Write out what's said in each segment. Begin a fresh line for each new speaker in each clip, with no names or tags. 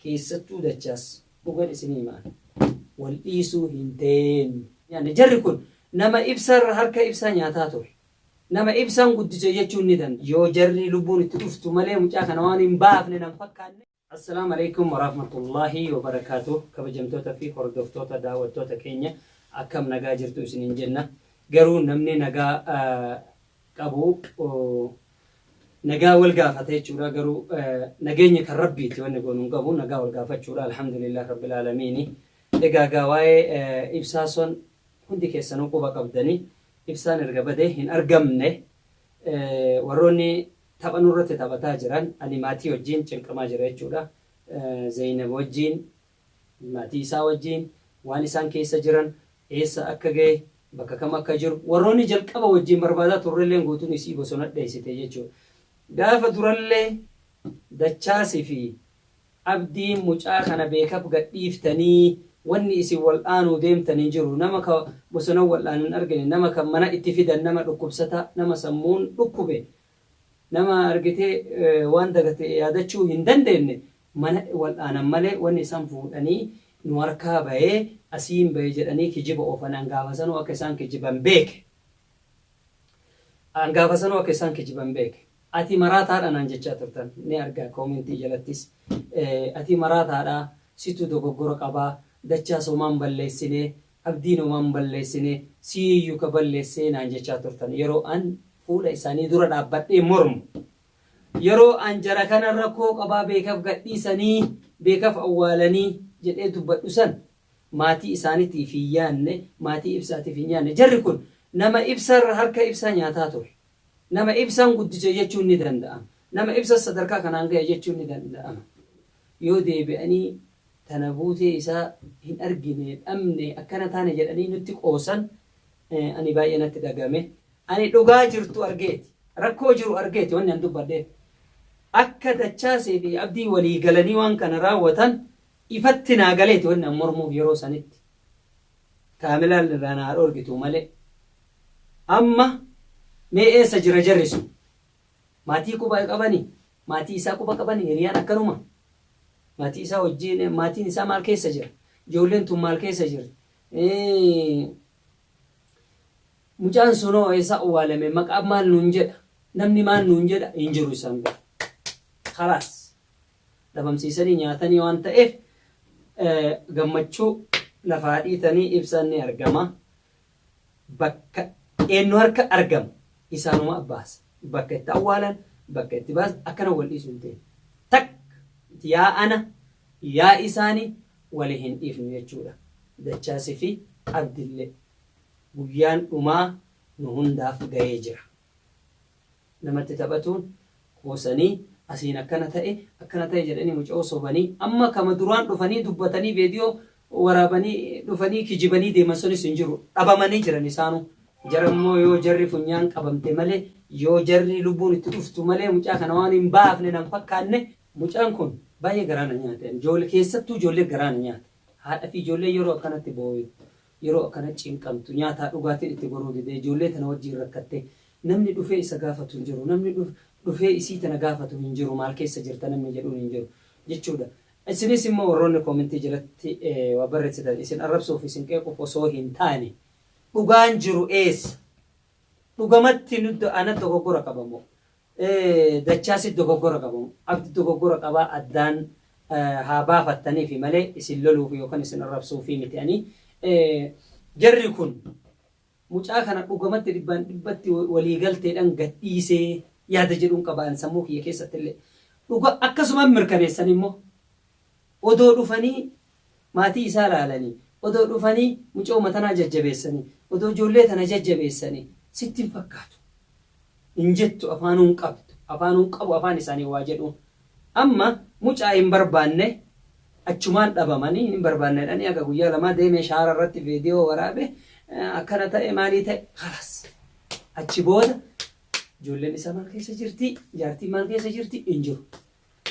keessattuu dachaas dhugan isinii maan wal dhiisuu hin ta'in. Yani jarri kun nama ibsarra harka ibsaa nyaataa ture. Nama ibsaan guddise jechuun ni danda'a. Yoo jarri lubbuun itti dhuftu malee mucaa kana waan hin baafne nan fakkaanne. Assalaamu alaikum warahmatullahi wabarakatuh. Kabajamtoota fi hordoftoota daawwattoota keenya akkam nagaa jirtu isiniin jenna. Garuu namni nagaa qabu nagaa wal gaafata jechuudha. Garuu nageenya kan rabbiiti wanni goonuun qabu nagaa wal gaafachuudha. Alhamdulillah rabbil aalamiin. Egaa waa'ee ibsaa sun hundi keessanuu quba qabdanii ibsaan erga badee hin argamne warroonni tapha nurratti taphataa jiran ani maatii wajjin cinqamaa jira jechuudha. Zainab wajjin maatii isaa wajjin waan isaan keessa jiran eessa akka ga'e bakka kam akka jiru warroonni jalqaba wajjin barbaadaa turrellee guutuun isii bosona dheessite jechuudha. Gaafa durallee dachaasii fi abdiin mucaa kana beekaf gadhiiftanii wanni isin wal'aanuu deemtanii jiru nama ka bosona wal'aanuun argine nama kan mana itti fidan nama dhukkubsata nama sammuun dhukkube nama argitee waan dagate yaadachuu hin dandeenye mana wal'aanan malee wanni isaan fuudhanii nu harkaa bahee asiin bahee jedhanii kijiba oofan angaafasanuu akka isaan kijiban beeke. Angaafasanuu akka isaan kijiban beeke. Ati maraataadha naan jechaa turtan ni argaa koomentii jalattis. Ati maraataadha situ dogoggora qabaa. Dachaa somaan balleessine abdiin omaan balleessine siyyuu ka balleessee naan jechaa turtan yeroo an fuula isaanii dura dhaabbadhee mormu yeroo an jara kana rakkoo qabaa beekaf gadhiisanii beekaf awwaalanii jedhee dubbadhu san maatii isaaniitiif hin yaanne maatii ibsaatiif hin yaanne jarri kun nama ibsarra harka ibsaa nyaataa ture. Nama ibsaan guddise jechuun ni danda'ama. Nama ibsa sadarkaa kanaan ga'e jechuun ni danda'ama. Yoo deebi'anii tana buutee isaa hin argine dhabne akkana taane jedhanii nutti qoosan ani baay'ee natti dhagame. Ani dhugaa jirtu argeeti rakkoo jiru argeeti wanni an dubbadheef akka dachaasee fi abdii walii galanii waan kana raawwatan ifatti naa galeeti wanni an mormuuf yeroo sanitti kaamilaan irraa naa dhorgitu malee amma mee eessa jira jarri sun maatii quba qabanii maatii isaa quba qabanii hiriyaan akkanuma. Maatii isaa wajjin maatiin isaa maal keessa jira? Ijoolleen tun maal keessa jirti? Mucaan sunoo eessa awwaalame maqaan maal nuun jedha? Namni maal nuun jedha? Hin jiru isaan bira. Khalaas. Dhabamsiisanii nyaatanii waan ta'eef gammachuu lafaa dhiitanii ibsaan ni argama. Bakka eenyu harka argamu isaanuma abbaasa. Bakka itti awwaalan bakka itti baasan akkana wal dhiisu hin ta'e. Yaa ana yaa isaanii wali hin dhiifnu jechuudha. Dachaasii fi abdillee guyyaan dhumaa nu hundaaf ga'ee jira. Namatti taphatuun qoosanii asiin akkana ta'e jedhanii mucaa sobanii amma kama duraan dhufanii dubbatanii viidiyoo waraabanii dhufanii kijibanii deeman sunis hin jiru. Dhabamanii jiran isaanuu. Jara immoo yoo jarri funyaan qabamte malee yoo jarri lubbuun itti dhuftu malee mucaa kana waan hin baafne nan fakkaanne mucaan kun baay'ee garaana nyaata. Ijoollee keessattuu ijoollee garaana nyaata. Haadha fi ijoollee yeroo akkanatti boo'u yeroo akkana cinqamtu nyaataa dhugaatiin itti goruu didee ijoollee tana wajjin rakkattee namni dhufee isa gaafatu hin jiru. Namni dhufee isii tana gaafatu hin jiru. Maal keessa jirta namni jedhuun hin jiru jechuudha. Isinis immoo warroonni koomentii jalatti waa barreessitan isin arrabsuuf isin qeequuf osoo hin taane dhugaan jiru eessa? Dhugamatti nuti ana dogoggora qabamoo. Dachaasi dogoggora qabamu. Abdi dogoggora qabaa addaan haa baafattaniifi malee isin loluuf yookaan isin arrabsuufi miti'anii. Jarri kun mucaa kana dhugamatti dhibbatti waliigalteedhaan gadhiisee yaada jedhuun qabaan sammuu kiyya keessatti illee dhuga akkasumaan mirkaneessan immoo odoo dhufanii maatii isaa ilaalanii odoo dhufanii mucaa matanaa jajjabeessanii odoo ijoollee tana jajjabeessanii sitti hin fakkaatu. Injettu afaanuun qabdu afaanuun qabu afaan isaanii waa jedhu amma mucaa hin barbaanne achumaan dhabamanii hin barbaannedhanii aga guyyaa lamaa deemee shaara irratti viidiyoo waraabe akkana ta'e maalii ta'e khalaas achi booda ijoolleen isaa maal keessa jirti jaartii maal keessa jirti hin jiru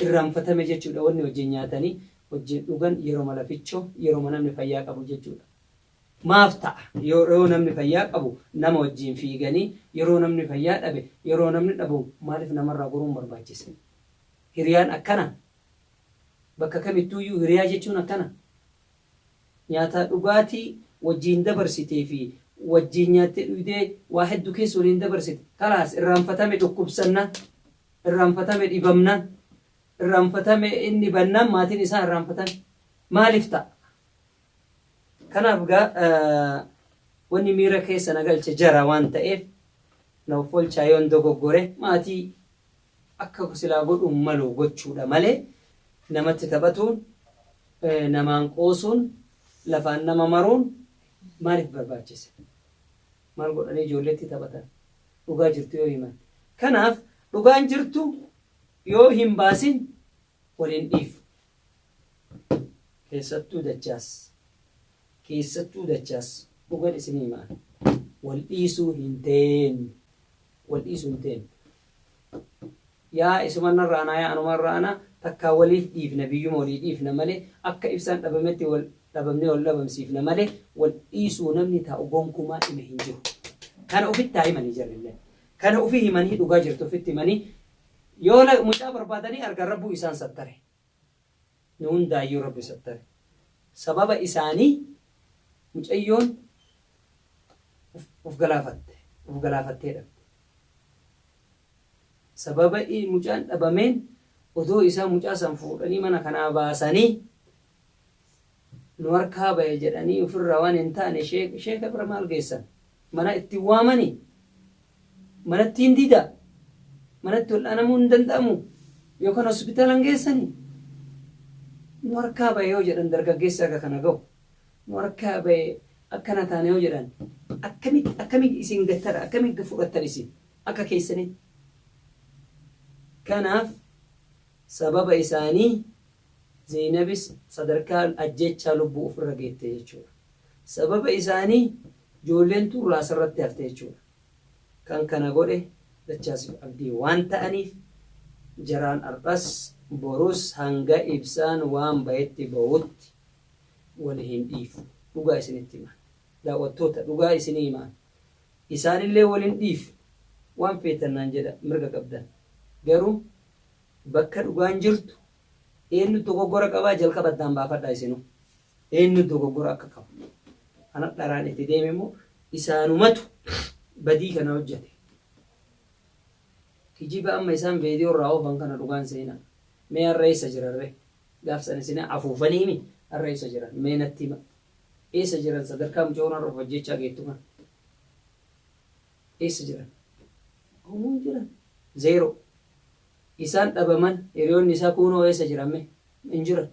irraanfatame jechuudha. Wanni wajjin nyaatanii wajjin dhugan yeroo malafichoo yeroo namni fayyaa qabu jechuudha. Maaf ta'a yeroo namni fayyaa qabu nama wajjin fiiganii yeroo namni fayyaa dhabe yeroo namni dhabu maaliif namarraa goruun barbaachise? Hiriyaan akkana bakka kamittuuyyuu hiriyaa jechuun akkana. Nyaata dhugaatii wajjiin dabarsitee fi wajjiin nyaattee dhugdee waa hedduu keessa waliin dabarsite. Kalaas irraanfatame dhukkubsannaan, irraanfatame dhibamnaan, irraanfatame inni bannaan maatiin isaa irraanfatame. Maaliif ta'a? Kanaaf wanni miira keessa nagalche jara waan ta'eef na folchaa yoon dogoggore maatii akka silaa godhuun malu gochuudha malee namatti taphatuun namaan qoosuun lafaan nama maruun maaliif barbaachise? Maal godhanii ijoolleetti taphatan? Dhugaa jirtu yoo himan. Kanaaf dhugaan jirtu yoo hin baasin waliin dhiifu. Keessattuu dachaas dhugaan isin himaan. Wal dhiisuu hin teenyu. Yaa isumarra anaa yaa anumarra anaa takkaa waliif dhiifna biyyuma walii dhiifna malee akka ibsaan dhabametti wal dhabamnee wal dhabamsiifna malee wal dhiisuu namni taa'u gonkumaa dhime hin jiru. Kana ofitti haa himanii jarrillee. Kana ofii himanii dhugaa jirtu ofitti himanii yoo mucaa barbaadanii argan rabbuu isaan sattare. Nu hundaayyuu rabbi sattare. Sababa isaanii mucayyoon uf galaafattee dhabde. Sababa mucaan dhabameen odoo isaa mucaa san fuudhanii mana kanaa baasanii nu harkaa ba'e jedhanii ofirraa waan hin taane sheeka bira maal geessan? Mana itti waamanii, mana ittiin didaa, mana itti wal'aanamuu hin danda'amu yookaan hospitaalan geessanii. Nu harkaa ba'e yoo jedhan dargaggeessa akka kana ga'u. Nu harkaa ba'e akkana taane yoo jedhan akkamitti isin gattara, akkamitti fudhattan isin akka keessanitti. Kanaaf sababa isaanii Zainabis sadarkaa ajjechaa lubbuu ofirra geette jechuudha. Sababa isaanii ijoolleen turraa asirratti hafte jechuudha. Kan kana godhe dachaasiif abdii waan ta'aniif jaraan ar'as borus hanga ibsaan waan bahetti bahutti wal hin dhiifu. Dhugaa isinitti himan. Daawwattoota dhugaa isinii himan. Isaanillee wal hin dhiifu. Waan feetannaan jedha mirga qabdan. Garuu bakka dhugaan jirtu eenyu dogoggora qabaa jalqaba addaan baafadhaa isinu. Eenyu dogoggora akka qabu. Ana dharaan itti deeme immoo isaanumatu badii kana hojjete. Kijiba amma isaan viidiyoo irraa oofan kana dhugaan seenaa. Mee har'a eessa jirarre? Gaafsan isin afuufanii mi har'a eessa jiran? Mee natti hima. Eessa jiran sadarkaa mucaa har'a of ajjechaa geettu kana? Eessa jiran? Homuun jiran. Zeero. Isaan dhabaman hiriyoonni isaa kunoo eessa jirame? Hin jiran.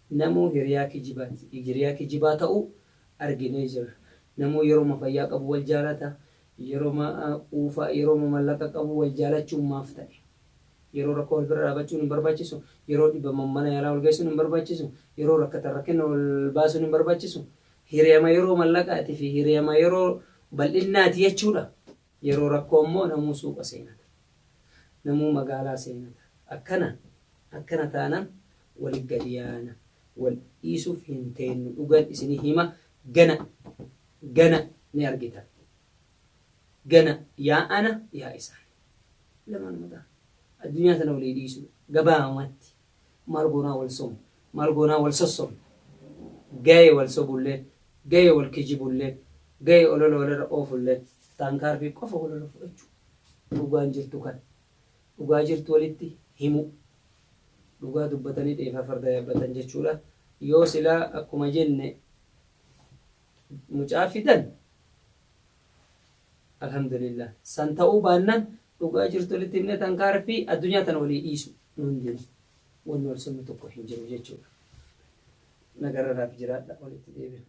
Namuu hiriyaa kijibaati. Hiriyaa kijibaa ta'uu arginee jira. Namuu yeroo fayyaa qabu wal jaalata. Yeroo quufaa yeroo mallaqa qabu wal jaalachuun maaf ta'e. Yeroo rakkoo wal bira dhaabachuun hin barbaachisu. Yeroo dhibaman mana yaalaa wal geessuun hin barbaachisu. Yeroo rakkatan rakkina wal baasuun hin barbaachisu. Hiriyama yeroo mallaqaatii fi hiriyama yeroo bal'innaati jechuudha. Yeroo rakkoo immoo namuu suuqa seenata. Namuu magaalaa seenata. Akkana taanaan waliin gadi yaana. Wal dhiisuuf hin teenyu. Dhugaan isinii hima gana ni argitan. Gana yaa ana yaa isaan. Lamaan mataa. Addunyaa tana walii dhiisu. Gabaamatti. Maal goonaa wal somu. Maal goonaa wal sossomu. Gahee wal sobullee. Gahee wal kijibullee. Gahee olola walirra oofullee. Taankaar fi qofa walirra fudhachuu. Dhugaan jirtu kan. Dhugaa jirtu walitti himu. Dhugaa dubbatanii dheefaa farda yaabbatan jechuudha. Yoo silaa akkuma jenne mucaa fidan alhamdulillah. San ta'uu baannaan dhugaa jirtu walitti himne taankaar fi addunyaa tana walii dhiisu. Nuun jiru. Wanni wal somni tokko hin jiru jechuudha. Nagarraadhaaf jiraadha walitti deebiin.